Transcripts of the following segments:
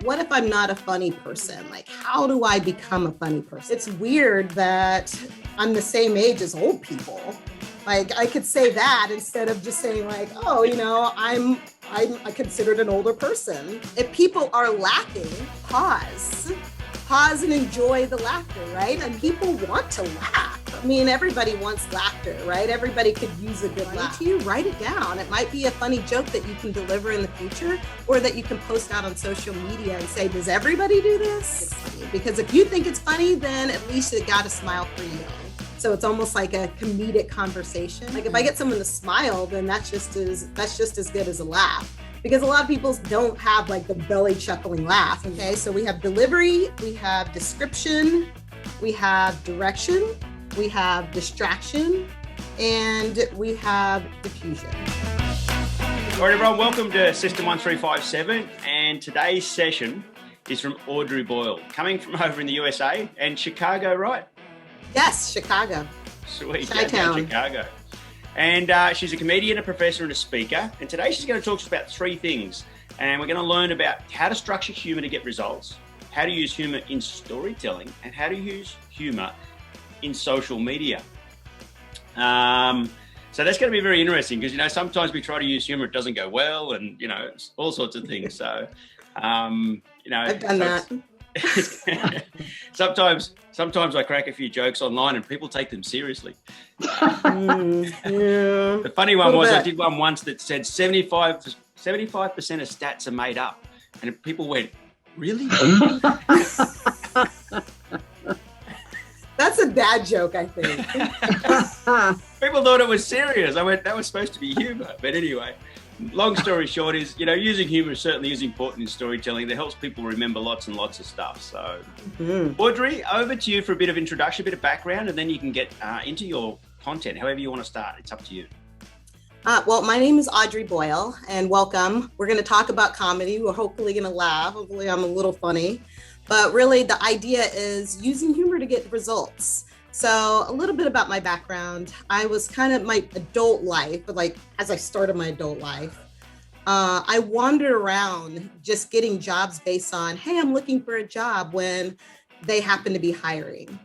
what if I'm not a funny person? Like, how do I become a funny person? It's weird that I'm the same age as old people. Like, I could say that instead of just saying like, oh, I'm considered an older person. If people are laughing, pause and enjoy the laughter, right? And people want to laugh. I mean, everybody wants laughter, right? Everybody could use a good laugh. You write it down. It might be a funny joke that you can deliver in the future, or that you can post out on social media and say, does everybody do this? It's funny. Because if you think it's funny, then at least it got a smile for you. So it's almost like a comedic conversation. Like if I get someone to smile, then that's just as good as a laugh. Because a lot of people don't have like the belly chuckling laugh. Okay, so we have delivery, we have description, we have direction, we have distraction, and we have diffusion. All right, everyone, welcome to System 1357. And today's session is from Audrey Boyle, coming from over in the USA and Chicago, right? Yes, Chicago. Sweet, Chi-town. Chicago. And she's a comedian, a professor, and a speaker. And today she's going to talk to us about three things. And we're going to learn about how to structure humor to get results, how to use humor in storytelling, and how to use humor in social media. So that's going to be very interesting because, sometimes we try to use humor, it doesn't go well, and, all sorts of things. So, I've done that. Sometimes I crack a few jokes online and people take them seriously. Yeah. The funny one was I did one once that said 75% of stats are made up, and people went, "Really?" That's a dad joke, I think. People thought it was serious. I went, "That was supposed to be humor." But anyway, long story short is, using humor certainly is important in storytelling. That helps people remember lots and lots of stuff. So, Audrey, over to you for a bit of introduction, a bit of background, and then you can get into your content, however you want to start. It's up to you. Well, my name is Audrey Boyle, and welcome. We're going to talk about comedy. We're hopefully going to laugh. Hopefully I'm a little funny. But really, the idea is using humor to get results. So a little bit about my background. I was kind of my adult life, but like as I started my adult life, I wandered around just getting jobs based on, hey, I'm looking for a job when they happen to be hiring.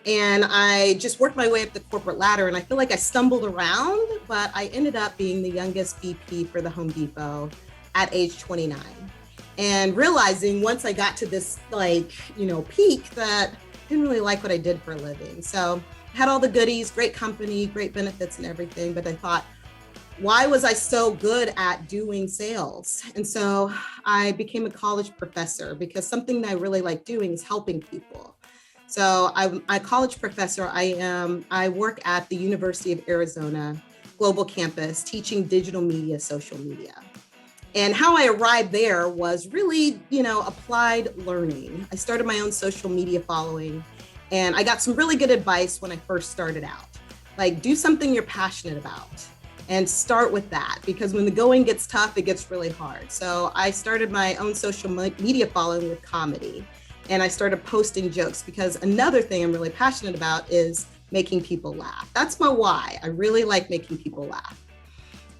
And I just worked my way up the corporate ladder, and I feel like I stumbled around, but I ended up being the youngest VP for the Home Depot at age 29. And realizing once I got to this peak that I didn't really like what I did for a living. So I had all the goodies, great company, great benefits and everything. But I thought, why was I so good at doing sales? And so I became a college professor because something that I really like doing is helping people. So I'm a college professor. I work at the University of Arizona Global Campus teaching digital media, social media. And how I arrived there was really, applied learning. I started my own social media following, and I got some really good advice when I first started out. Like, do something you're passionate about and start with that, because when the going gets tough, it gets really hard. So I started my own social media following with comedy, and I started posting jokes because another thing I'm really passionate about is making people laugh. That's my why. I really like making people laugh.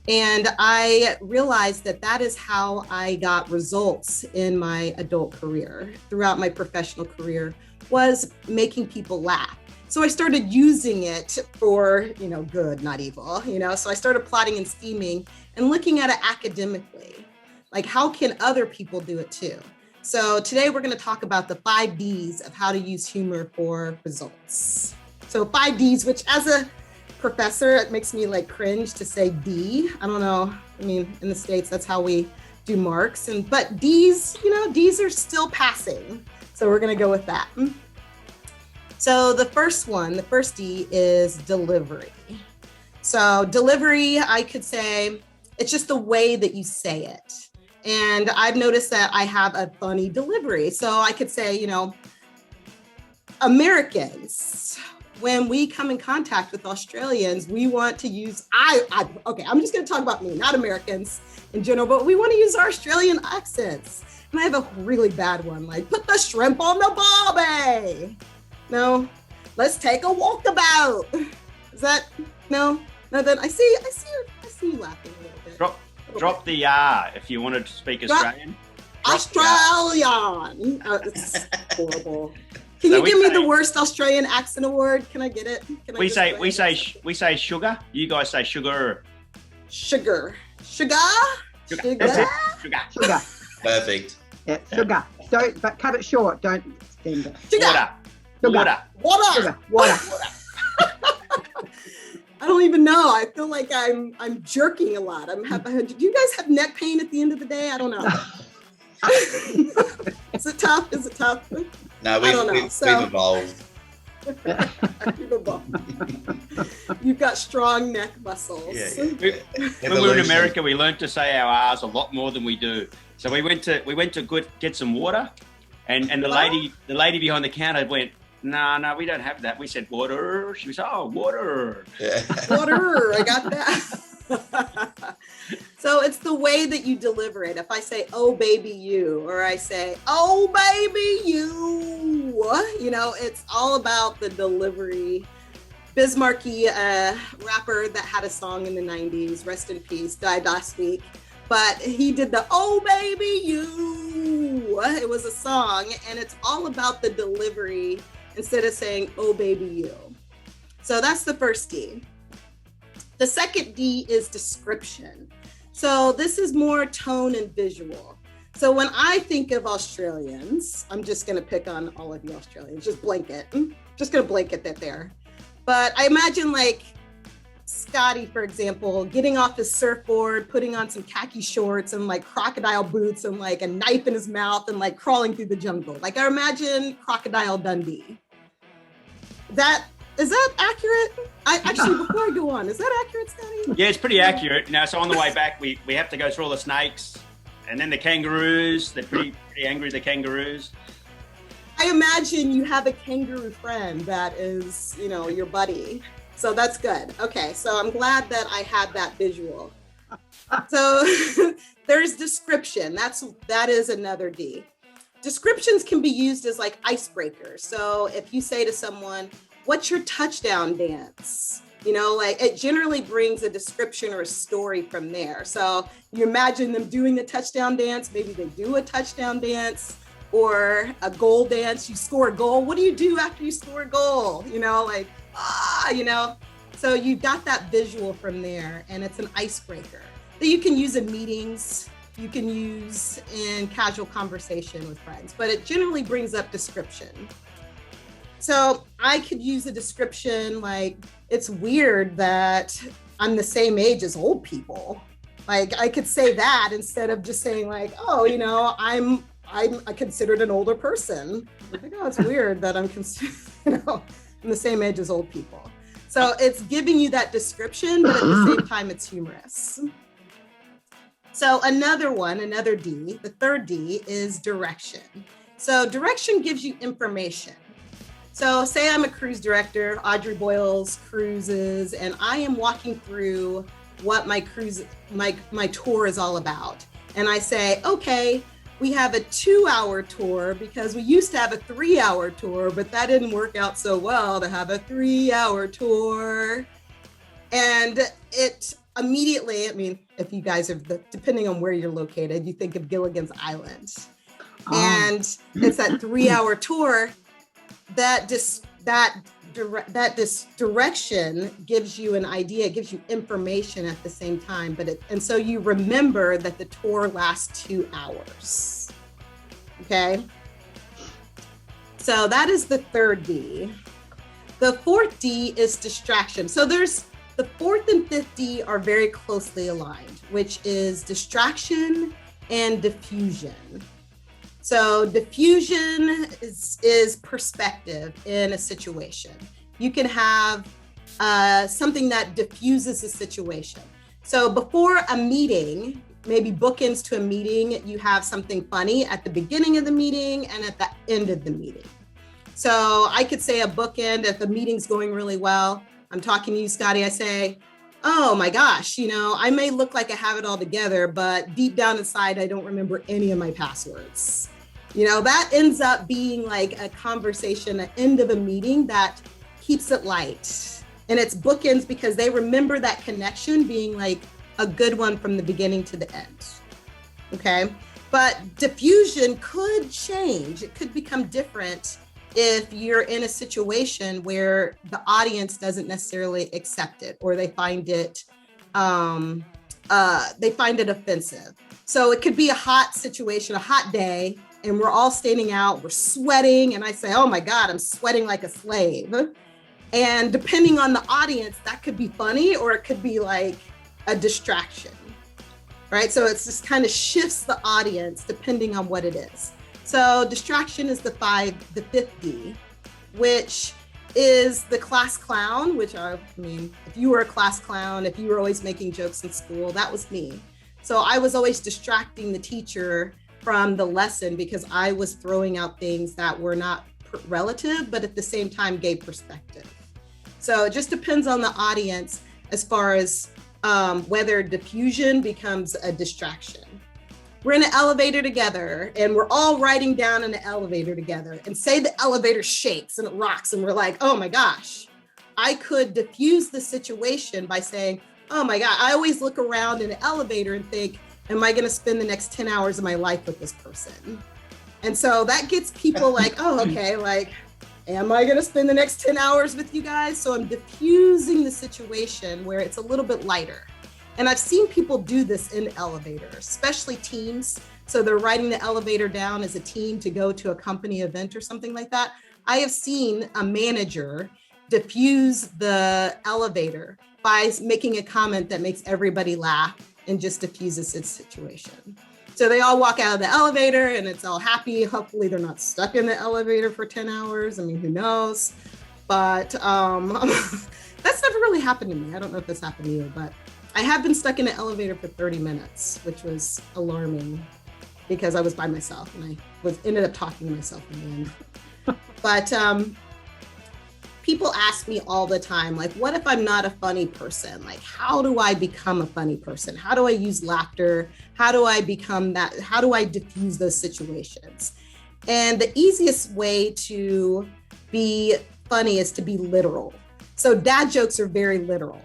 And I realized that is how I got results in my adult career, throughout my professional career, was making people laugh. So I started using it for, good, not evil, So I started plotting and scheming and looking at it academically. Like, how can other people do it too? So today we're going to talk about the 5 Ds of how to use humor for results. So 5 Ds, which as a professor, it makes me cringe to say D. I don't know. I mean, in the States, that's how we do marks. But D's, D's are still passing. So we're going to go with that. So the first D is delivery. So delivery, I could say, it's just the way that you say it. And I've noticed that I have a funny delivery. So I could say, Americans, when we come in contact with Australians, we want to use, okay, I'm just going to talk about me, not Americans in general, but we want to use our Australian accents. And I have a really bad one, like, put the shrimp on the barbie. No, let's take a walkabout. Is that, no, then I see you laughing a little bit. Drop the R if you wanted to speak Australian. Australian. It's horrible. Can you give me the worst Australian accent award? Can I get it? We say sugar. You guys say sugar. Sugar. Perfect. Yeah, sugar. But cut it short. Don't extend it. Sugar. Water. I don't even know. I feel like I'm jerking a lot. Do you guys have neck pain at the end of the day? I don't know. Is it tough? No, we've evolved. You've evolved. You've got strong neck muscles. Yeah. When we were in America, we learned to say our R's a lot more than we do. So we went to get some water, and the lady behind the counter went, No, we don't have that. We said water. She was, water. Yeah. Water. I got that. So it's the way that you deliver it. If I say, oh, baby, you, or I say, oh, baby, you, it's all about the delivery. Bismarcky, rapper that had a song in the 90s, rest in peace, died last week. But he did the, oh, baby, you. It was a song, and it's all about the delivery instead of saying, oh, baby, you. So that's the first D. The second D is description. So this is more tone and visual. So when I think of Australians, I'm just going to pick on all of you Australians, just blanket. Just going to blanket that there. But I imagine like Scotty, for example, getting off his surfboard, putting on some khaki shorts and like crocodile boots and like a knife in his mouth and like crawling through the jungle. Like I imagine Crocodile Dundee. Is that accurate? Before I go on, is that accurate, Scotty? Yeah, it's pretty accurate. So on the way back, we have to go through all the snakes and then the kangaroos. They're pretty angry, the kangaroos. I imagine you have a kangaroo friend that is, your buddy. So that's good. Okay, so I'm glad that I had that visual. So there's description. That is another D. Descriptions can be used as like icebreakers. So if you say to someone, what's your touchdown dance? It generally brings a description or a story from there. So you imagine them doing the touchdown dance. Maybe they do a touchdown dance or a goal dance. You score a goal. What do you do after you score a goal? So you got that visual from there, and it's an icebreaker that you can use in meetings. You can use in casual conversation with friends, but it generally brings up description. So I could use a description like, it's weird that I'm the same age as old people. Like I could say that instead of just saying like, I'm considered an older person. Like, it's weird that I'm I'm the same age as old people. So it's giving you that description, but at the same time, it's humorous. So another D, the third D is direction. So direction gives you information. So say I'm a cruise director, Audrey Boyle's cruises, and I am walking through what my tour is all about. And I say, okay, we have a 2-hour tour because we used to have a 3-hour tour, but that didn't work out so well to have a 3-hour tour. And it immediately, if you guys are, depending on where you're located, you think of Gilligan's Island. And it's that 3-hour tour that direction gives you an idea, it gives you information at the same time, and so you remember that the tour lasts 2 hours. Okay. So that is the third D. The fourth D is distraction. So there's the fourth and fifth D are very closely aligned, which is distraction and diffusion. So diffusion is perspective in a situation. You can have something that diffuses a situation. So before a meeting, maybe bookends to a meeting, you have something funny at the beginning of the meeting and at the end of the meeting. So I could say a bookend if the meeting's going really well. I'm talking to you, Scotty. I say, oh my gosh, I may look like I have it all together, but deep down inside, I don't remember any of my passwords. That ends up being like a conversation at the end of a meeting that keeps it light. And it's bookends because they remember that connection being like a good one from the beginning to the end. Okay. But diffusion could change. It could become different if you're in a situation where the audience doesn't necessarily accept it, or they find it offensive. So it could be a hot situation, a hot day, and we're all standing out, we're sweating, and I say, oh my God, I'm sweating like a slave. And depending on the audience, that could be funny, or it could be like a distraction, right? So it's just kind of shifts the audience depending on what it is. So distraction is the fifth D, which is the class clown, which I mean, if you were a class clown, if you were always making jokes in school, that was me. So I was always distracting the teacher from the lesson because I was throwing out things that were not relative, but at the same time gave perspective. So it just depends on the audience as far as whether diffusion becomes a distraction. We're in an elevator together and we're all riding down in the elevator together, and say the elevator shakes and it rocks and we're like, oh my gosh. I could diffuse the situation by saying, oh my God, I always look around in the elevator and think, am I going to spend the next 10 hours of my life with this person? And so that gets people like, oh, okay, like, am I going to spend the next 10 hours with you guys? So I'm diffusing the situation where it's a little bit lighter. And I've seen people do this in elevators, especially teams. So they're riding the elevator down as a team to go to a company event or something like that. I have seen a manager diffuse the elevator by making a comment that makes everybody laugh and just diffuses its situation. So they all walk out of the elevator and it's all happy. Hopefully they're not stuck in the elevator for 10 hours. I mean, who knows? But that's never really happened to me. I don't know if this happened to you, but I have been stuck in an elevator for 30 minutes, which was alarming because I was by myself and I ended up talking to myself in the end. But people ask me all the time, like, what if I'm not a funny person? Like, how do I become a funny person? How do I use laughter? How do I become that? How do I diffuse those situations? And the easiest way to be funny is to be literal. So dad jokes are very literal.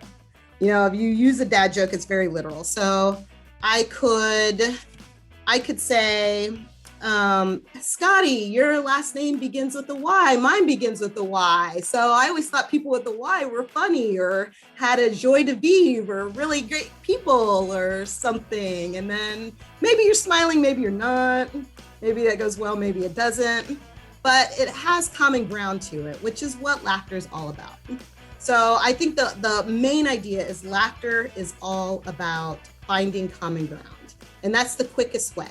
You know, if you use a dad joke, it's very literal. So I could say, Scotty, your last name begins with a Y. Mine begins with a Y. So I always thought people with a Y were funny or had a joie de vivre or really great people or something. And then maybe you're smiling, maybe you're not. Maybe that goes well, maybe it doesn't. But it has common ground to it, which is what laughter is all about. So I think the main idea is laughter is all about finding common ground. And that's the quickest way.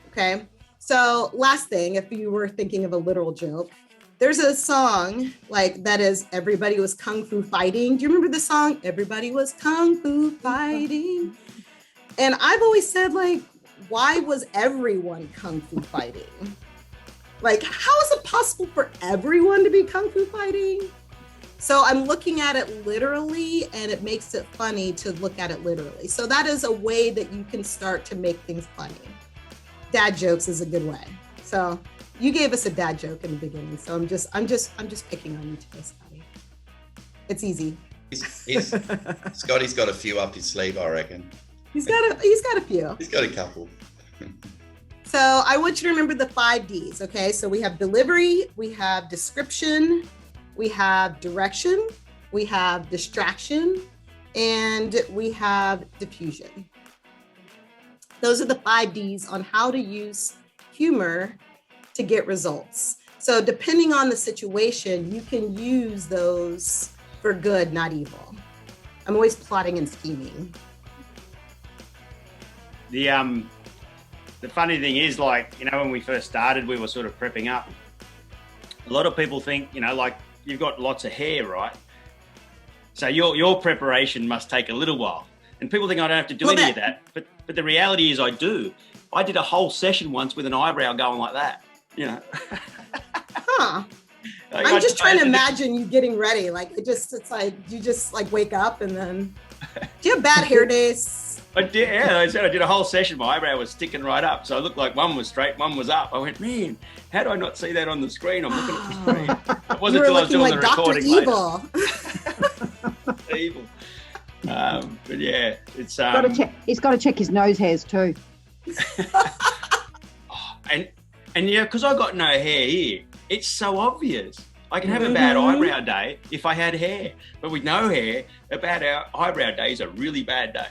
Okay. So last thing, if you were thinking of a literal joke, there's a song like that is Everybody Was Kung Fu Fighting. Do you remember the song? Everybody was Kung Fu Fighting. And I've always said, like, why was everyone Kung Fu fighting? Like, how is it possible for everyone to be Kung Fu fighting? So I'm looking at it literally, and it makes it funny to look at it literally. So that is a way that you can start to make things funny. Dad jokes is a good way. So you gave us a dad joke in the beginning. So I'm just picking on you today, Scotty. It's easy. Scotty's got a few up his sleeve, I reckon. He's got a few. He's got a couple. So I want you to remember the 5 Ds. Okay. So we have delivery, we have description, we have direction, we have distraction, and we have diffusion. Those are the 5 Ds on how to use humor to get results. So depending on the situation, you can use those for good, not evil. I'm always plotting and scheming. The funny thing is, like, you know, when we first started, we were sort of prepping up. A lot of people think, you know, like, you've got lots of hair, right? So your preparation must take a little while. And people think I don't have to do any of that. But the reality is I do. I did a whole session once with an eyebrow going like that, you know. Huh. I'm just trying to imagine you getting ready. Like, it's like, you just like wake up and then, do you have bad hair days? I did, yeah. I did a whole session. My eyebrow was sticking right up. So it looked like one was straight, one was up. I went, man, how do I not see that on the screen? I'm looking at the screen. It wasn't until I was doing the recording Evil. Later. Evil. But yeah, it's he's got to check his nose hairs too. And yeah, because I got no hair here, it's so obvious. I can have a bad eyebrow day if I had hair, but with no hair, a bad eyebrow day is a really bad day.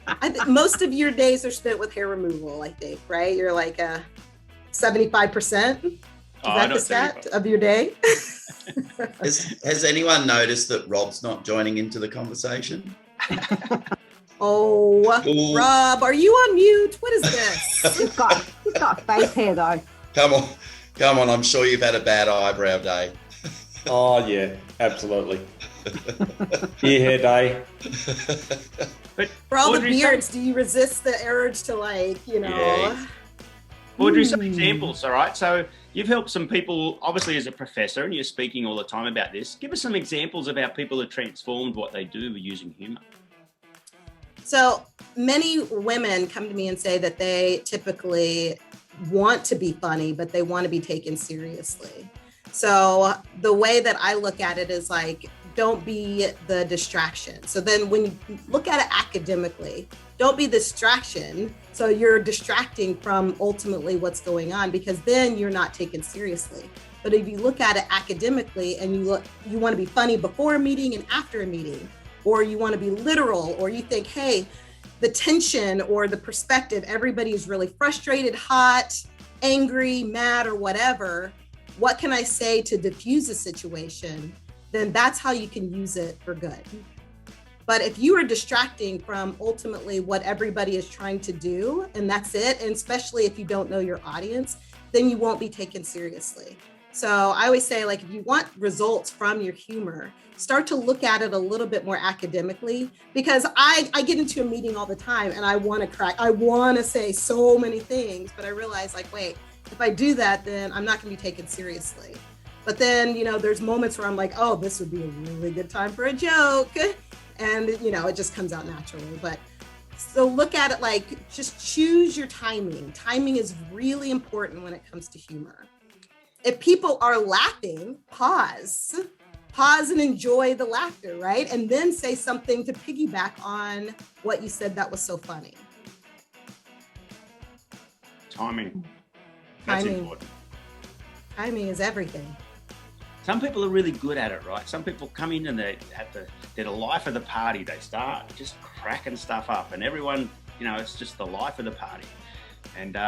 I think most of your days are spent with hair removal, I think, right? You're like 75%. Is that the stat of your day? Has anyone noticed that Rob's not joining into the conversation? Oh, Rob, are you on mute? What is this? He's got face hair though. Come on, I'm sure you've had a bad eyebrow day. Oh yeah, absolutely. Ear hair day. But for all Audrey, the beards, do you resist the urge to Yeah. Audrey, some examples, all right? So you've helped some people, obviously as a professor, and you're speaking all the time about this. Give us some examples of how people have transformed what they do using humour. So many women come to me and say that they typically want to be funny, but they want to be taken seriously. So the way that I look at it is like, don't be the distraction. So then when you look at it academically, don't be the distraction. So you're distracting from ultimately what's going on, because then you're not taken seriously. But if you look at it academically and you want to be funny before a meeting and after a meeting, or you want to be literal, or you think, hey, the tension or the perspective, everybody is really frustrated, hot, angry, mad, or whatever. What can I say to diffuse a situation? Then that's how you can use it for good. But if you are distracting from ultimately what everybody is trying to do, and that's it, and especially if you don't know your audience, then you won't be taken seriously. So I always say, like, if you want results from your humor, start to look at it a little bit more academically, because I get into a meeting all the time and I want to say so many things, but I realize, like, wait, if I do that, then I'm not going to be taken seriously. But then, there's moments where I'm like, oh, this would be a really good time for a joke. And, it just comes out naturally. But so look at it like, just choose your timing. Timing is really important when it comes to humor. If people are laughing, pause and enjoy the laughter, right? And then say something to piggyback on what you said that was so funny. Timing. That's important. Timing is everything. Some people are really good at it, right? Some people come in and they're the life of the party. They start just cracking stuff up, and everyone, it's just the life of the party. And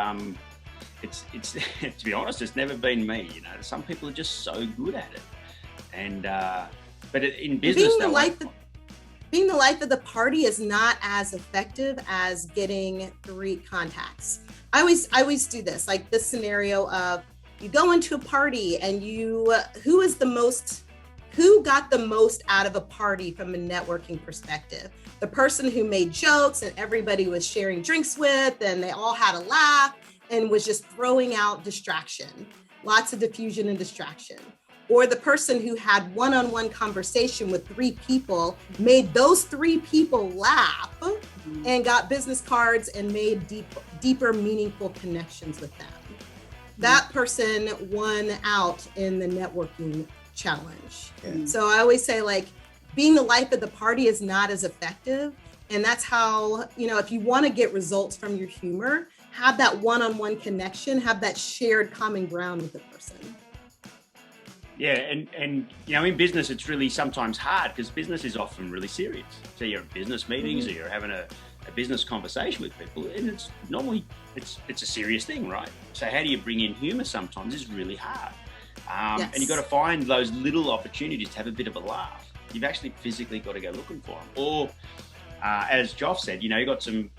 it's to be honest, it's never been me. Some people are just so good at it. And but in business, being the life of the party is not as effective as getting 3 contacts. I always do this, like this scenario of, you go into a party and who got the most out of a party from a networking perspective? The person who made jokes and everybody was sharing drinks with, and they all had a laugh and was just throwing out distraction, lots of diffusion and distraction. Or the person who had one-on-one conversation with 3 people, made those 3 people laugh and got business cards and made deeper, meaningful connections with them. That person won out in the networking challenge. Yeah. So I always say, like, being the life of the party is not as effective. And that's how, if you want to get results from your humor, have that one-on-one connection, have that shared common ground with the person. Yeah, and in business, it's really sometimes hard because business is often really serious. So you're at business meetings or you're having a business conversation with people, and it's normally it's a serious thing, right? So how do you bring in humor sometimes is really hard. Yes. And you've got to find those little opportunities to have a bit of a laugh. You've actually physically got to go looking for them. Or as Joff said, you've got some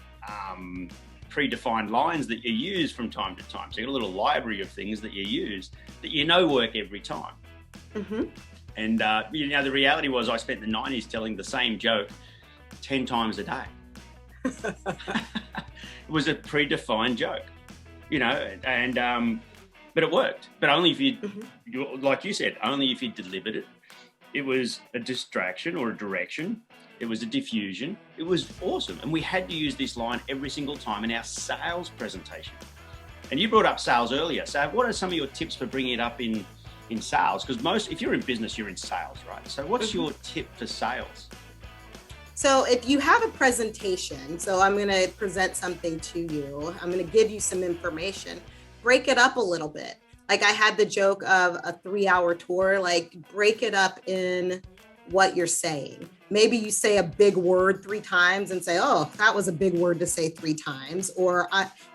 predefined lines that you use from time to time. So you've got a little library of things that you use that work every time. Mm-hmm. And the reality was, I spent the 90s telling the same joke 10 times a day. It was a predefined joke, but it worked. But only if you, like you said, only if you delivered it. It was a distraction or a direction. It was a diffusion. It was awesome. And we had to use this line every single time in our sales presentation. And you brought up sales earlier. So what are some of your tips for bringing it up in sales? Because if you're in business, you're in sales, right? So what's your tip for sales? So if you have a presentation, so I'm going to present something to you, I'm going to give you some information, break it up a little bit. Like I had the joke of a 3-hour tour, like break it up in what you're saying. Maybe you say a big word 3 times and say, oh, that was a big word to say 3 times. Or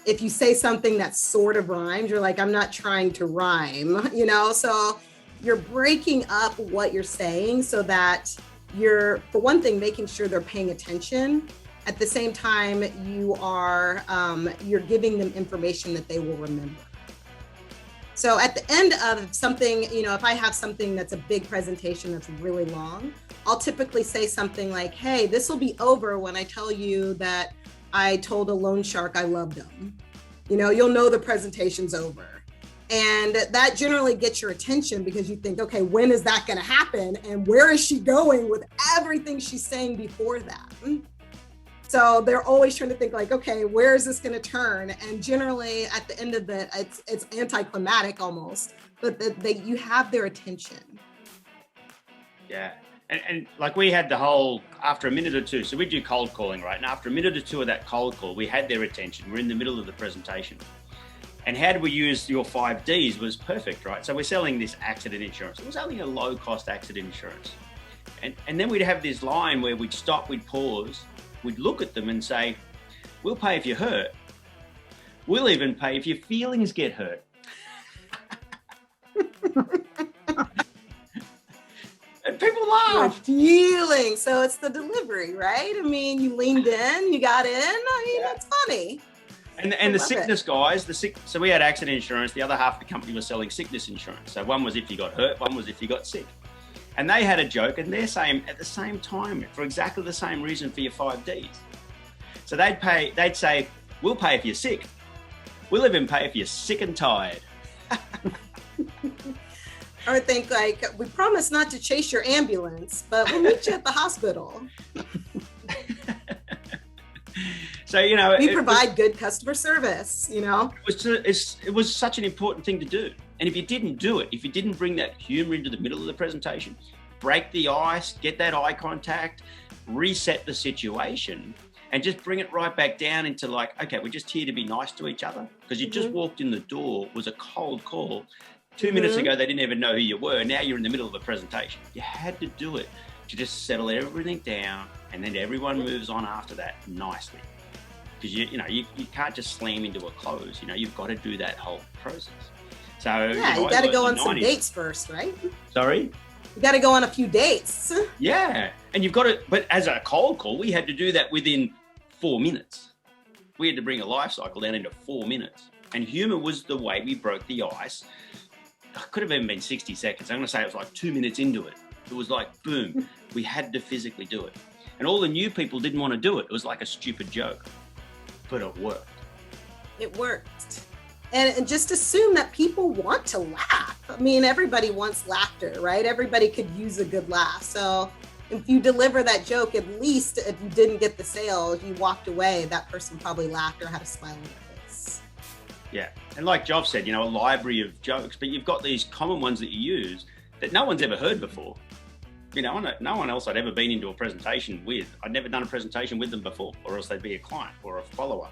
if you say something that sort of rhymes, you're like, I'm not trying to rhyme, you know? So you're breaking up what you're saying so that you're, for one thing, making sure they're paying attention. At the same time, you are, you're giving them information that they will remember. So at the end of something, you know, if I have something that's a big presentation that's really long, I'll typically say something like, hey, this will be over when I tell you that I told a loan shark I loved him. You know, you'll know the presentation's over. And that generally gets your attention because you think, okay, when is that going to happen? And where is she going with everything she's saying before that? So they're always trying to think like, okay, where is this going to turn? And generally at the end of it, it's anticlimactic almost, but you have their attention. Yeah. And like we had the whole, after a minute or two, so we do cold calling, right? And after a minute or two of that cold call, we had their attention. We're in the middle of the presentation. And how do we use your 5 Ds was perfect, right? So we're selling this accident insurance. It was only a low cost accident insurance. And then we'd have this line where we'd stop, we'd pause, we'd look at them and say, we'll pay if you're hurt. We'll even pay if your feelings get hurt. And people laugh. Feeling. So it's the delivery, right? I mean, you leaned in, you got in. I mean, that's funny. And the sickness guys, so we had accident insurance. The other half of the company was selling sickness insurance. So one was if you got hurt, one was if you got sick. And they had a joke, and they're saying at the same time, for exactly the same reason for your 5 Ds. So they'd say, we'll pay if you're sick. We'll even pay if you're sick and tired. I would think like, we promise not to chase your ambulance, but we'll meet you at the hospital. So, you know, we provide good customer service, you know. It was such an important thing to do. And if you didn't do it, if you didn't bring that humor into the middle of the presentation, break the ice, get that eye contact, reset the situation, and just bring it right back down into like, okay, we're just here to be nice to each other. Because you just walked in the door, was a cold call. 2 minutes ago, they didn't even know who you were. Now you're in the middle of a presentation. You had to do it to just settle everything down, and then everyone moves on after that nicely. Because you can't just slam into a close. You know, you've got to do that whole process. So yeah, you got to go on some dates first, right? Sorry? You got to go on a few dates. Yeah, and you've got to. But as a cold call, we had to do that within 4 minutes. We had to bring a life cycle down into 4 minutes, and humor was the way we broke the ice. It could have even been 60 seconds. I'm going to say it was like 2 minutes into it. It was like, boom, we had to physically do it. And all the new people didn't want to do it. It was like a stupid joke, but it worked. It worked. And just assume that people want to laugh. I mean, everybody wants laughter, right? Everybody could use a good laugh. So if you deliver that joke, at least if you didn't get the sale, if you walked away, that person probably laughed or had a smile on their face. Yeah. And like Joff said, you know, a library of jokes, but you've got these common ones that you use that no one's ever heard before. You know, no one else I'd ever been into a presentation with. I'd never done a presentation with them before, or else they'd be a client or a follower.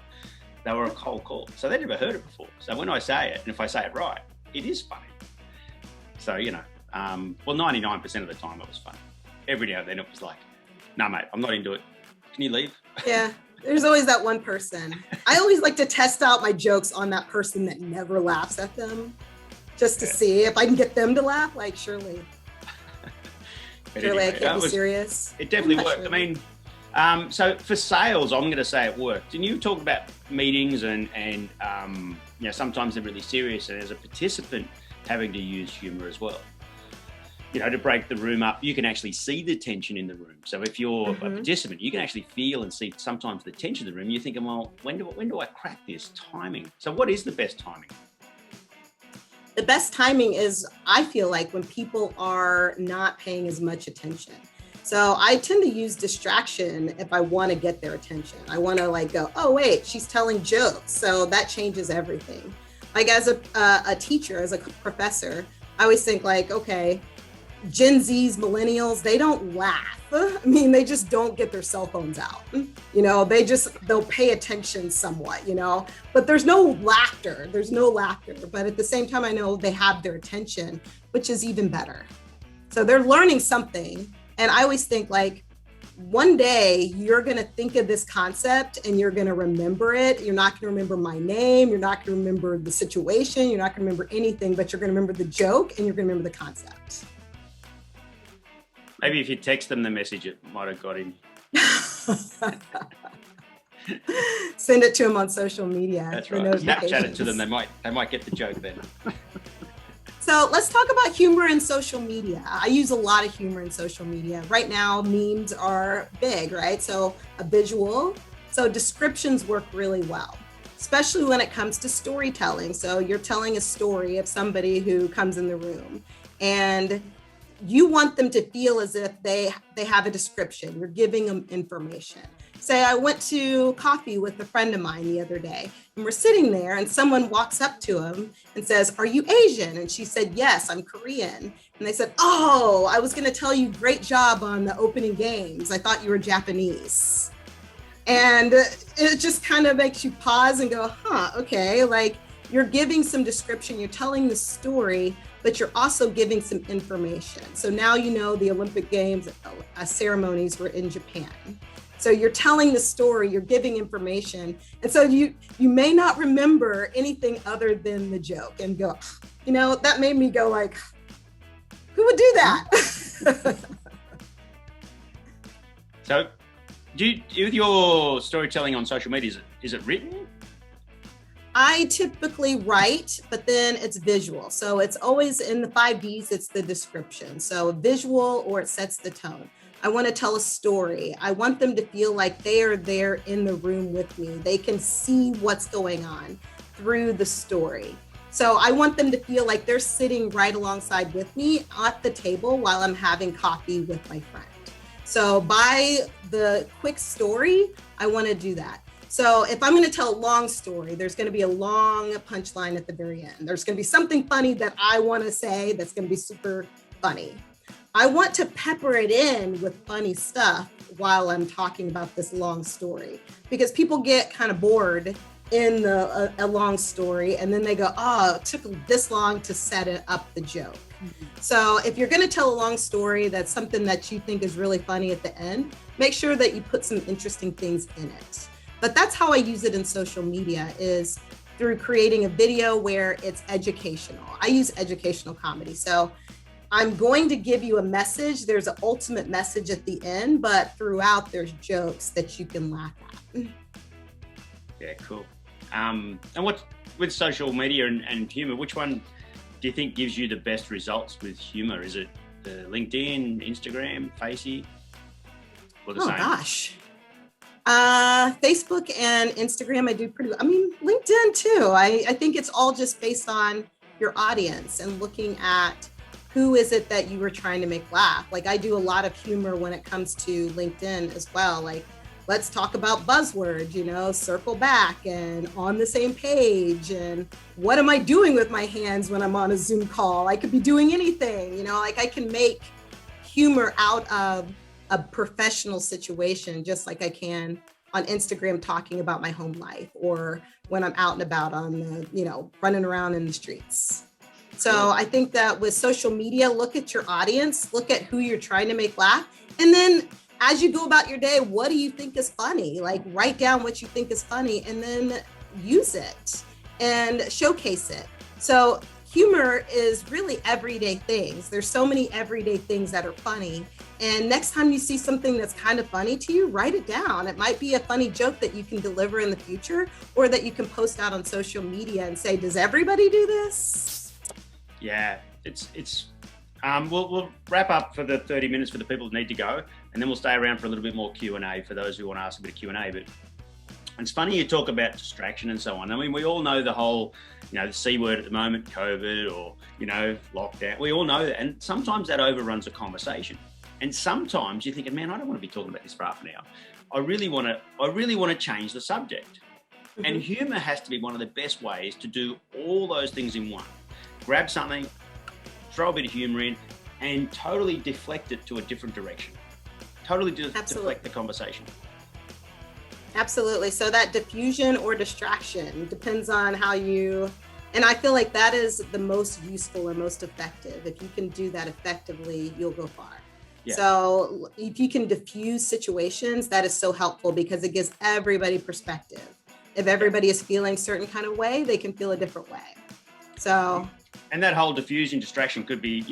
They were a cold call. So they'd never heard it before. So when I say it, and if I say it right, it is funny. So, you know, well, 99% of the time it was funny. Every now and then it was like, no, mate, I'm not into it. Can you leave? Yeah, there's always that one person. I always like to test out my jokes on that person that never laughs at them, just to see if I can get them to laugh. Like, surely. Surely I can't be serious. It definitely worked. Sure. I mean, so for sales, I'm going to say it worked. And you talked about meetings and you know, sometimes they're really serious. And as a participant, having to use humor as well. You know, to break the room up, you can actually see the tension in the room. So if you're a participant, you can actually feel and see sometimes the tension in the room. You're thinking, well, when do I crack this timing? So what is the best timing? The best timing is, I feel like, when people are not paying as much attention. So I tend to use distraction if I want to get their attention. I want to like go, oh, wait, she's telling jokes. So that changes everything. Like as a teacher, as a professor, I always think like, okay, Gen Zs, millennials, they don't laugh. I mean, they just don't get their cell phones out. You know, they'll pay attention somewhat, you know, but there's no laughter. But at the same time, I know they have their attention, which is even better. So they're learning something. And I always think like, one day you're going to think of this concept and you're going to remember it. You're not going to remember my name. You're not going to remember the situation. You're not going to remember anything, but you're going to remember the joke and you're going to remember the concept. Maybe if you text them the message, it might have got in. Send it to them on social media. That's right. Snapchat it to them. They might get the joke then. So let's talk about humor in social media. I use a lot of humor in social media. Right now, memes are big, right? So a visual. So descriptions work really well, especially when it comes to storytelling. So you're telling a story of somebody who comes in the room and you want them to feel as if they have a description. You're giving them information. Say I went to coffee with a friend of mine the other day and we're sitting there and someone walks up to him and says, "Are you Asian?" And she said, "Yes, I'm Korean." And they said, "Oh, I was going to tell you great job on the opening games. I thought you were Japanese." And it just kind of makes you pause and go, okay, like you're giving some description, you're telling the story, but you're also giving some information. So now you know the Olympic Games ceremonies were in Japan. So you're telling the story, you're giving information. And so you may not remember anything other than the joke and go, you know, that made me go like, who would do that? So with your storytelling on social media, is it written? I typically write, but then it's visual. So it's always in the 5 Ds, it's the description. So visual or it sets the tone. I want to tell a story. I want them to feel like they are there in the room with me. They can see what's going on through the story. So I want them to feel like they're sitting right alongside with me at the table while I'm having coffee with my friend. So by the quick story, I want to do that. So if I'm going to tell a long story, there's going to be a long punchline at the very end. There's going to be something funny that I want to say that's going to be super funny. I want to pepper it in with funny stuff while I'm talking about this long story, because people get kind of bored in a long story and then they go, oh, it took this long to set it up the joke. Mm-hmm. So if you're going to tell a long story that's something that you think is really funny at the end, make sure that you put some interesting things in it. But that's how I use it in social media, is through creating a video where it's educational. I use educational comedy. So I'm going to give you a message. There's an ultimate message at the end, but throughout there's jokes that you can laugh at. Yeah, cool. And what with social media and humor, which one do you think gives you the best results with humor? Is it the LinkedIn, Instagram, Facey, or the same? Gosh. Facebook and Instagram, I do pretty well. I mean, LinkedIn too. I think it's all just based on your audience and looking at who is it that you were trying to make laugh. Like I do a lot of humor when it comes to LinkedIn as well. Like, let's talk about buzzwords, you know, circle back and on the same page. And what am I doing with my hands when I'm on a Zoom call? I could be doing anything, you know, like I can make humor out of a professional situation, just like I can on Instagram talking about my home life, or when I'm out and about on the, you know, running around in the streets. So I think that with social media, look at your audience, look at who you're trying to make laugh. And then as you go about your day, what do you think is funny? Like write down what you think is funny and then use it and showcase it. So humor is really everyday things. There's so many everyday things that are funny. And next time you see something that's kind of funny to you, write it down. It might be a funny joke that you can deliver in the future, or that you can post out on social media and say, does everybody do this? Yeah, we'll wrap up for the 30 minutes for the people that need to go, and then we'll stay around for a little bit more Q&A for those who want to ask a bit of Q&A. But it's funny you talk about distraction and so on. I mean, we all know the whole, you know, the C word at the moment, COVID, or, you know, lockdown. We all know that. And sometimes that overruns a conversation. And sometimes you're thinking, man, I don't want to be talking about this for half an hour. I really want to change the subject. Mm-hmm. And humor has to be one of the best ways to do all those things in one. Grab something, throw a bit of humor in, and totally deflect it to a different direction. totally deflect the conversation. Absolutely. So that diffusion or distraction depends on how you, and I feel like that is the most useful or most effective. If you can do that effectively, you'll go far. Yeah. So if you can diffuse situations, that is so helpful because it gives everybody perspective. If everybody is feeling a certain kind of way, they can feel a different way. So. And that whole diffusion distraction could be,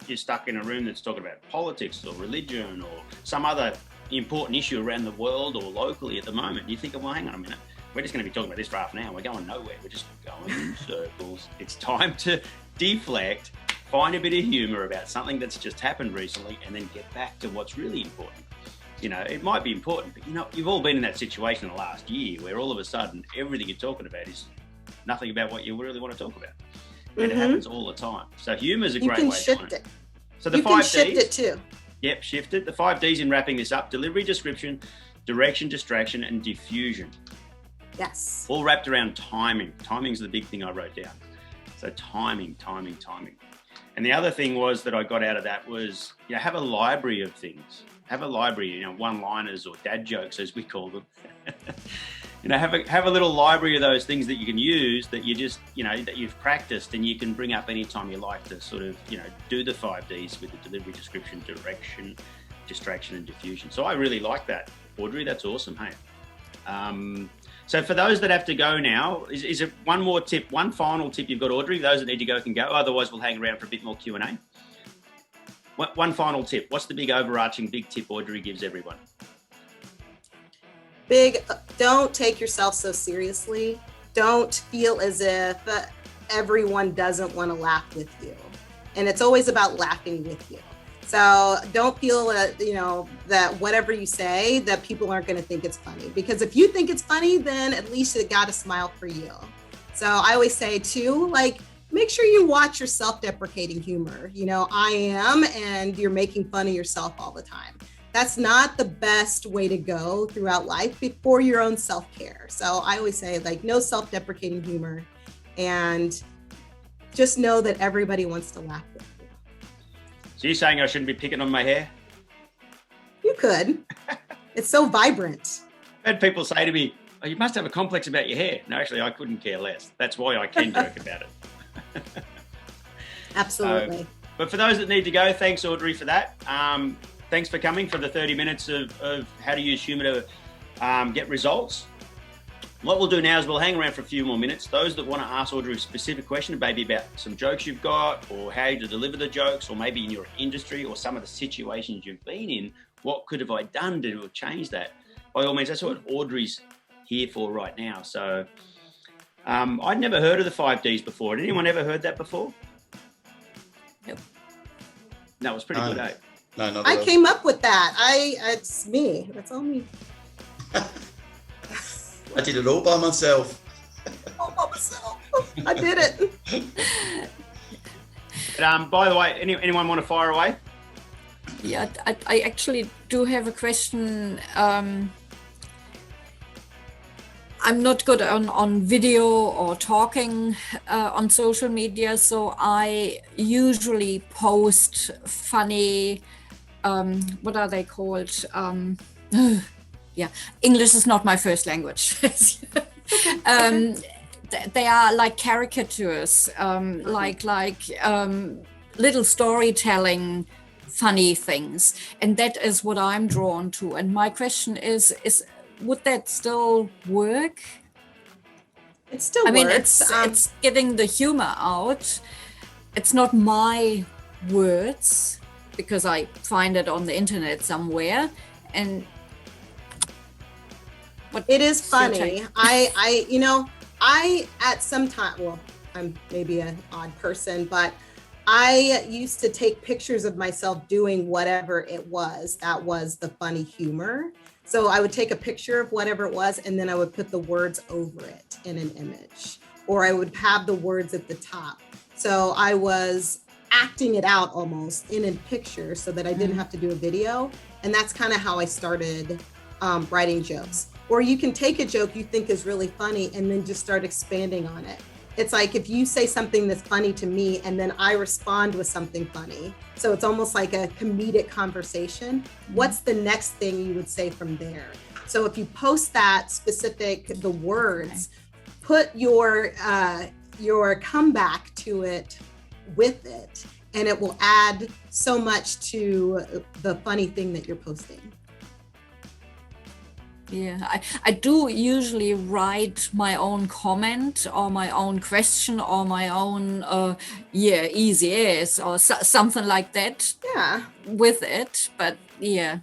you're stuck in a room that's talking about politics or religion or some other important issue around the world or locally at the moment. You think, well, hang on a minute. We're just going to be talking about this for half an hour. We're going nowhere. We're just going in circles. It's time to deflect, find a bit of humor about something that's just happened recently, and then get back to what's really important. It might be important, but you've all been in that situation in the last year where all of a sudden everything you're talking about is nothing about what you really want to talk about. And it happens all the time. So humor is a great way to shift it. So the you 5 can Ds. Shift it too. Yep, shift it. The 5 Ds in wrapping this up: delivery, description, direction, distraction, and diffusion. Yes. All wrapped around timing. Timing's the big thing I wrote down. So timing. And the other thing was that I got out of that was, have a library of things. Have a library, one-liners or dad jokes, as we call them. Have a little library of those things that you can use that you just, that you've practiced and you can bring up anytime you like to sort of, do the 5 Ds with the delivery, description, direction, distraction, and diffusion. So I really like that. Audrey, that's awesome, hey? So for those that have to go now, is it one more tip, one final tip you've got, Audrey? Those that need to go can go. Otherwise, we'll hang around for a bit more Q&A. One final tip. What's the big overarching big tip Audrey gives everyone? Don't take yourself so seriously. Don't feel as if everyone doesn't want to laugh with you. And it's always about laughing with you. So don't feel that whatever you say, that people aren't going to think it's funny. Because if you think it's funny, then at least it got a smile for you. So I always say too, make sure you watch your self-deprecating humor. I am, and you're making fun of yourself all the time. That's not the best way to go throughout life before your own self-care. So I always say no self-deprecating humor, and just know that everybody wants to laugh with you. So you're saying I shouldn't be picking on my hair? You could. It's so vibrant. I've had people say to me, oh, you must have a complex about your hair. No, actually, I couldn't care less. That's why I can joke about it. Absolutely. But for those that need to go, thanks, Audrey, for that. Thanks for coming for the 30 minutes of how to use humor to get results. What we'll do now is we'll hang around for a few more minutes. Those that want to ask Audrey a specific question, maybe about some jokes you've got or how to deliver the jokes, or maybe in your industry or some of the situations you've been in, what could have I done to change that? By all means, that's what Audrey's here for right now. So I'd never heard of the 5 Ds before. Had anyone ever heard that before? Nope. No, it was pretty good, eh? No, not I at all. came up with that. It's me. That's all me. I did it all by myself. All by myself. I did it. But, by the way, anyone want to fire away? Yeah, I actually do have a question. I'm not good on video or talking on social media, so I usually post funny, what are they called? Yeah, English is not my first language. They are like caricatures, like little storytelling, funny things, and that is what I'm drawn to. And my question is would that still work? It still works. I mean, it's getting the humor out. It's not my words because I find it on the internet somewhere, and it is funny. I at some time, well, I'm maybe an odd person, but I used to take pictures of myself doing whatever it was that was the funny humor. So I would take a picture of whatever it was, and then I would put the words over it in an image, or I would have the words at the top. So I was acting it out almost in a picture so that I didn't have to do a video. And that's kind of how I started writing jokes. Or you can take a joke you think is really funny and then just start expanding on it it's like if you say something that's funny to me and then I respond with something funny, so it's almost like a comedic conversation, what's the next thing you would say from there? So if you post that specific, the words, put your comeback to it with it, and it will add so much to the funny thing that you're posting. Yeah, I do usually write my own comment or my own question or my own, easy as or something like that. Yeah. With it, but yeah.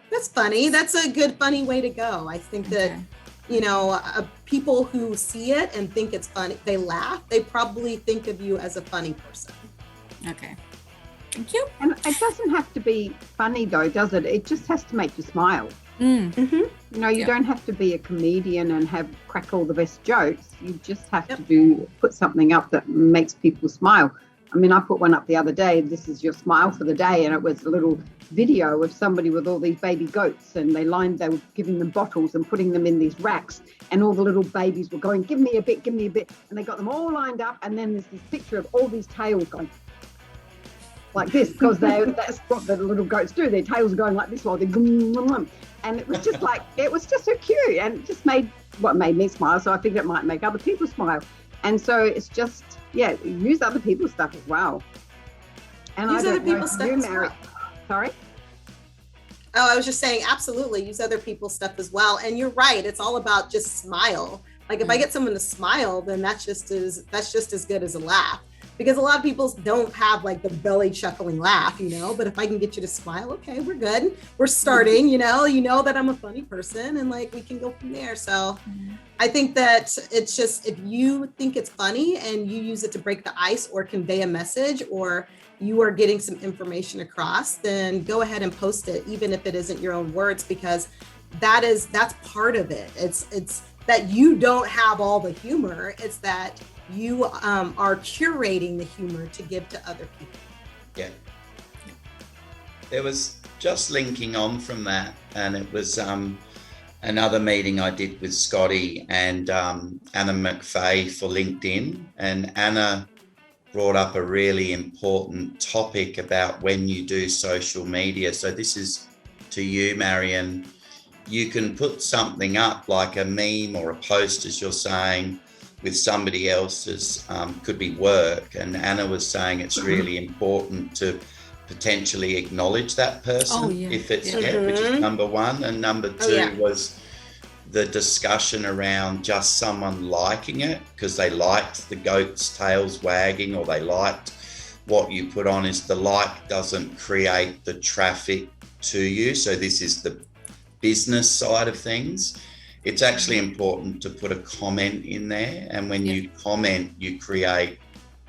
That's funny. That's a good, funny way to go. I think that, people who see it and think it's funny, they laugh, they probably think of you as a funny person. Okay. Thank you. And it doesn't have to be funny though, does it? It just has to make you smile. Mm-hmm. You don't have to be a comedian and crack all the best jokes. You just have to put something up that makes people smile. I mean, I put one up the other day, this is your smile for the day, and it was a little video of somebody with all these baby goats, and they were giving them bottles and putting them in these racks, and all the little babies were going, give me a bit, and they got them all lined up, and then there's this picture of all these tails going like this, because that's what the little goats do. Their tails are going like this while they're and it was just like, it was just so cute, and it just made me smile. So I think it might make other people smile. And so it's just, use other people's stuff as well. And use other people's stuff as well. Sorry? Oh, I was just saying, absolutely, use other people's stuff as well. And you're right, it's all about just smile. Like if I get someone to smile, then that's just as good as a laugh. Because a lot of people don't have like the belly chuckling laugh, but if I can get you to smile, okay, we're good. We're starting, you know that I'm a funny person, and like we can go from there. So I think that it's just, if you think it's funny and you use it to break the ice or convey a message, or you are getting some information across, then go ahead and post it, even if it isn't your own words, because that's part of it. It's that you don't have all the humor. It's that you are curating the humor to give to other people. Yeah. There was, just linking on from that, and it was another meeting I did with Scotty and Anna McFay for LinkedIn, and Anna brought up a really important topic about when you do social media. So this is to you, Marion. You can put something up like a meme or a post, as you're saying, with somebody else's, could be work. And Anna was saying it's really important to potentially acknowledge that person if it's which is number one. And number two was the discussion around just someone liking it because they liked the goat's tails wagging, or they liked what you put on. Is the like doesn't create the traffic to you. So this is the business side of things. It's actually important to put a comment in there, and when you comment, you create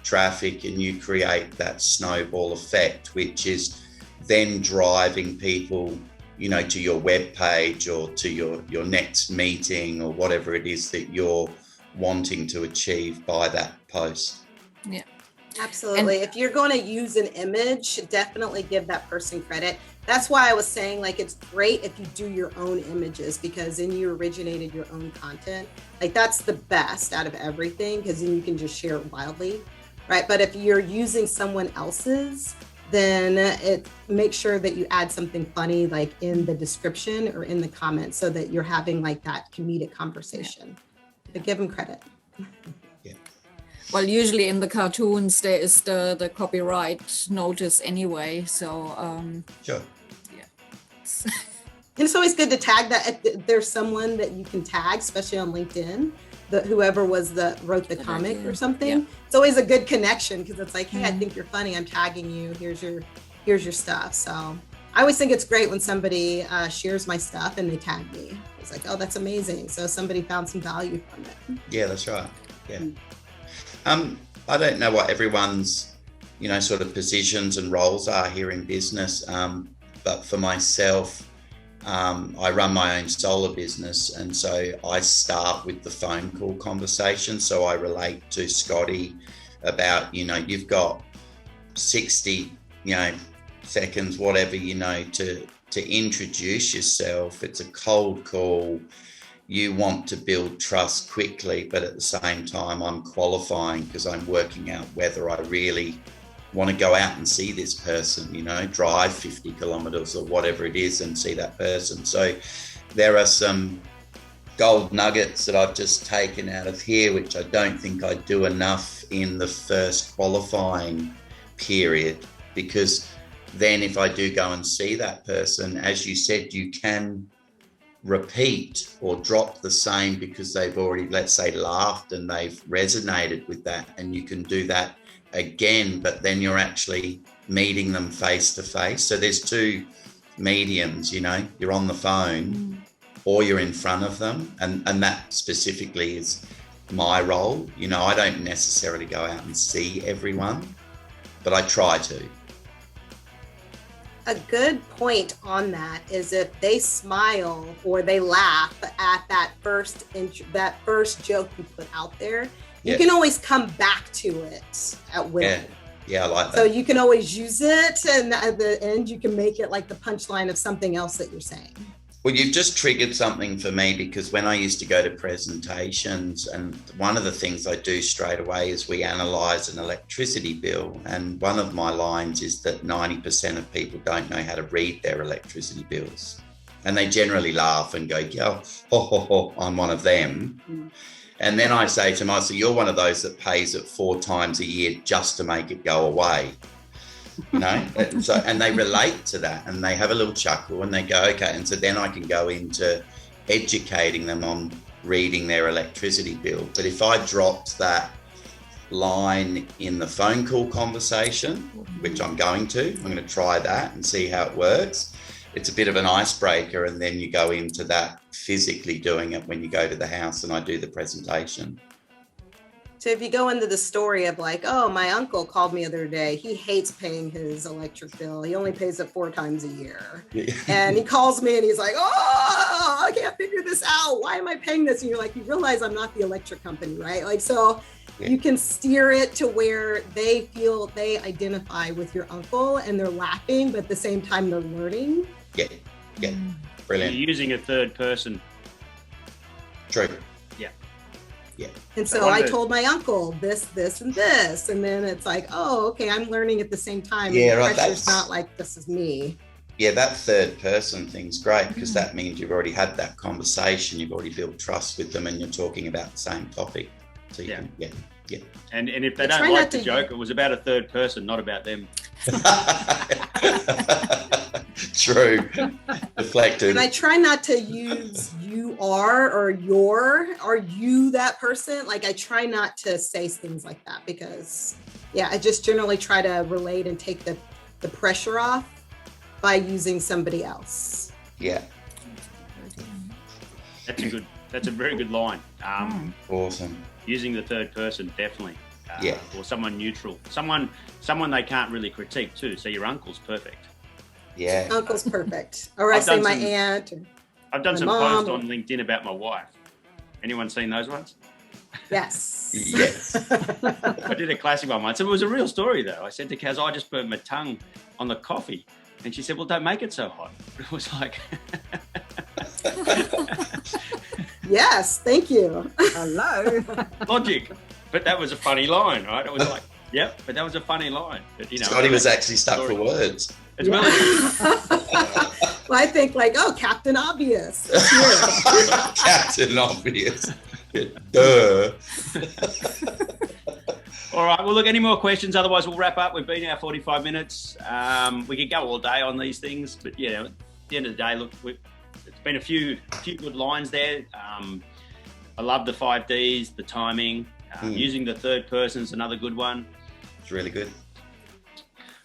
traffic and you create that snowball effect, which is then driving people, to your web page or to your next meeting or whatever it is that you're wanting to achieve by that post. Yeah, absolutely. If you're going to use an image, definitely give that person credit. That's why I was saying, like, it's great if you do your own images, because then you originated your own content. Like, that's the best out of everything, because then you can just share it wildly, right? But if you're using someone else's, then make sure that you add something funny, like in the description or in the comments, so that you're having like that comedic conversation. But give them credit. Well, usually in the cartoons, there is the copyright notice anyway. So, sure. Yeah. And it's always good to tag that. If there's someone that you can tag, especially on LinkedIn, whoever wrote the comic or something. Yeah. It's always a good connection, because it's like, hey, I think you're funny. I'm tagging you. Here's your stuff. So I always think it's great when somebody shares my stuff and they tag me. It's like, oh, that's amazing. So somebody found some value from it. Yeah, that's right. Yeah. I don't know what everyone's, sort of positions and roles are here in business. But for myself, I run my own solar business. And so I start with the phone call conversation. So I relate to Scotty about, you've got 60, seconds, whatever, to introduce yourself. It's a cold call. you want to build trust quickly, but at the same time, I'm qualifying because I'm working out whether I really want to go out and see this person, you know, drive 50 kilometers or whatever it is and see that person. So there are some gold nuggets that I've just taken out of here, which I don't think I do enough in the first qualifying period, because then if I do go and see that person, as you said, you can repeat or drop the same because they've already, let's say, laughed and they've resonated with that, and you can do that again, but then you're actually meeting them face to face. So there's two mediums, you know, you're on the phone or you're in front of them, and that specifically is my role. You know, I don't necessarily go out and see everyone, but I try to. A good point on that is if they smile or they laugh at that first joke you put out there, you can always come back to it at will. Yeah, I like that. So you can always use it, and at the end you can make it like the punchline of something else that you're saying. Well, you've just triggered something for me, because when I used to go to presentations, and one of the things I do straight away is we analyse an electricity bill. And one of my lines is that 90% of people don't know how to read their electricity bills. And they generally laugh and go, yeah, ho, ho, ho, I'm one of them. And then I say to them, so you're one of those that pays it 4 times a year just to make it go away. You know, and they relate to that, and they have a little chuckle and they go, okay. And so then I can go into educating them on reading their electricity bill. But if I dropped that line in the phone call conversation, which I'm going to try that and see how it works. It's a bit of an icebreaker, and then you go into that physically doing it when you go to the house and I do the presentation. So if you go into the story of like, oh, my uncle called me the other day. He hates paying his electric bill. He only pays it 4 times a year. And he calls me and he's like, oh, I can't figure this out. Why am I paying this? And you're like, you realize I'm not the electric company, right? Like, so you can steer it to where they feel they identify with your uncle and they're laughing, but at the same time they're learning. Yeah. Brilliant. You're using a third person. True. Yeah. And so I told my uncle this, and this, and then it's like, oh, okay, I'm learning at the same time. Yeah, and right. Pressure's not like this is me. Yeah, that third person thing's great, because that means you've already had that conversation, you've already built trust with them, and you're talking about the same topic. So you can, yeah. And if they don't like the joke, it was about a third person, not about them. True. Deflected. And I try not to use you are or your, are you that person? Like, I try not to say things like that, because I just generally try to relate and take the pressure off by using somebody else. Yeah. That's a very good line. Awesome. Using the third person, definitely. Or someone neutral, someone they can't really critique too. So your uncle's perfect. Yeah, uncle's perfect. Or I say my aunt. I've done some posts on LinkedIn about my wife. Anyone seen those ones? Yes. Yes. I did a classic one once. It was a real story though. I said to Kaz, I just burnt my tongue on the coffee, and she said, "Well, don't make it so hot." It was like. Yes, thank you. Hello. Logic. But that was a funny line, right? It was like, yep, but that was a funny line. But, Scotty was actually stuck for words. As well as well, I think like, oh, Captain Obvious. Captain Obvious. Duh. All right. Well, look, any more questions? Otherwise, we'll wrap up. We've been here 45 minutes. We could go all day on these things, but at the end of the day, look, it's been a few good lines there. I love the 5 Ds, the timing, using the third person is another good one. It's really good.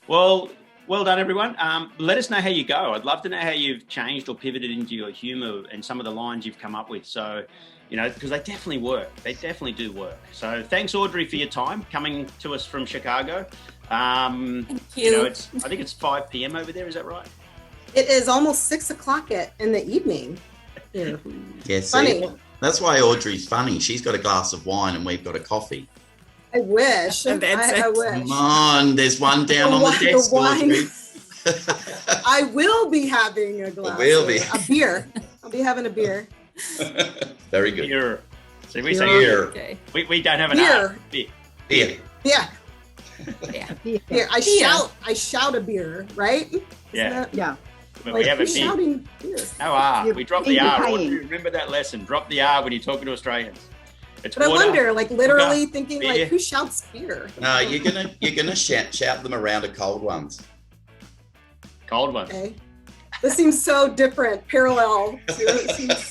Well done, everyone. Let us know how you go. I'd love to know how you've changed or pivoted into your humour and some of the lines you've come up with. So, because they definitely work. They definitely do work. So thanks, Audrey, for your time coming to us from Chicago. Thank you. I think it's 5 p.m. over there. Is that right? It is almost 6 o'clock in the evening. Yeah, funny. That's why Audrey's funny. She's got a glass of wine and we've got a coffee. I wish. I wish. Come on, there's one down on the desk, Audrey. I will be having a glass. A beer. I'll be having a beer. Very good. Beer. So we say Beer. Okay. we don't have an Beer. R. Beer. Beer. Yeah. Yeah. Here, I shout a beer, right? Isn't Yeah. that- Yeah. But Like, we have a who's beer. shouting beer? No R. You're We drop the R. paying. Remember that lesson. Drop the R when you're talking to Australians. It's But I water. wonder, like literally Sugar, thinking, beer. like, who shouts beer? No, you're gonna shout them around to cold ones. Cold one. Okay. This seems so different, parallel. It seems,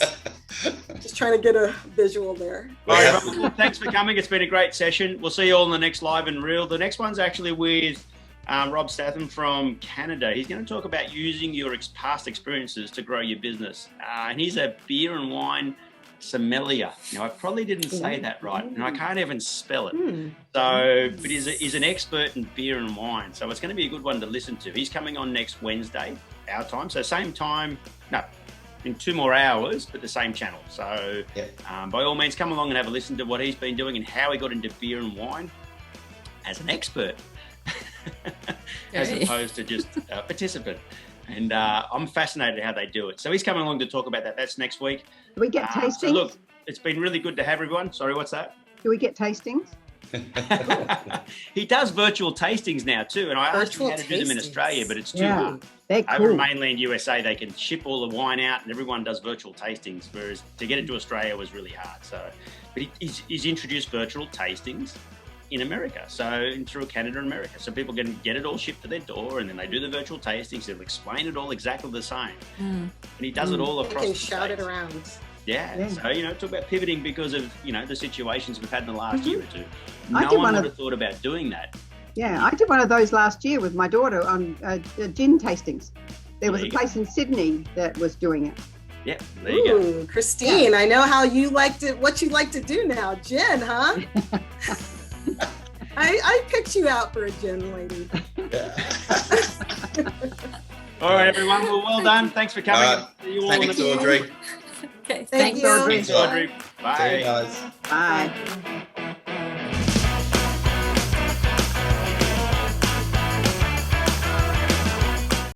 just trying to get a visual there. All right, everyone, well, thanks for coming. It's been a great session. We'll see you all in the next live and reel. The next one's actually with Rob Statham from Canada. He's going to talk about using your past experiences to grow your business. And he's a beer and wine sommelier. Now, I probably didn't say that right, and I can't even spell it. So, but he's an expert in beer and wine. So it's going to be a good one to listen to. He's coming on next Wednesday, our time. So same time, no, in 2 more hours, but the same channel. So by all means, come along and have a listen to what he's been doing and how he got into beer and wine as an expert, as opposed to just a participant. And I'm fascinated how they do it. So he's coming along to talk about that. That's next week. Do we get tastings? So look, it's been really good to have everyone. Sorry, what's that? Do we get tastings? He does virtual tastings now too, and I asked him how to do them in tastings. Australia, but it's too Yeah, hard. they're Over in cool. mainland USA, they can ship all the wine out, and everyone does virtual tastings. Whereas to get it to Australia was really hard. So, but he's introduced virtual tastings in America, so through Canada and America, so people can get it all shipped to their door, and then they do the virtual tastings. They'll explain it all exactly the same, and he does it all You across. can the shout it States. around. Yeah. So, talk about pivoting because of, the situations we've had in the last year or two. I No did one one would of- have thought about doing that. Yeah, I did one of those last year with my daughter on gin tastings. There was There a you go. place in Sydney that was doing it. Yeah, there you go. Ooh, Christine, I know how you like to, what you like to do now. Gin, huh? I picked you out for a gin lady. All right, everyone. Well done. Thanks for coming. See you all in Thanks, the- Audrey. Okay. Thank you. Thanks, Audrey. See you Bye. guys. Bye.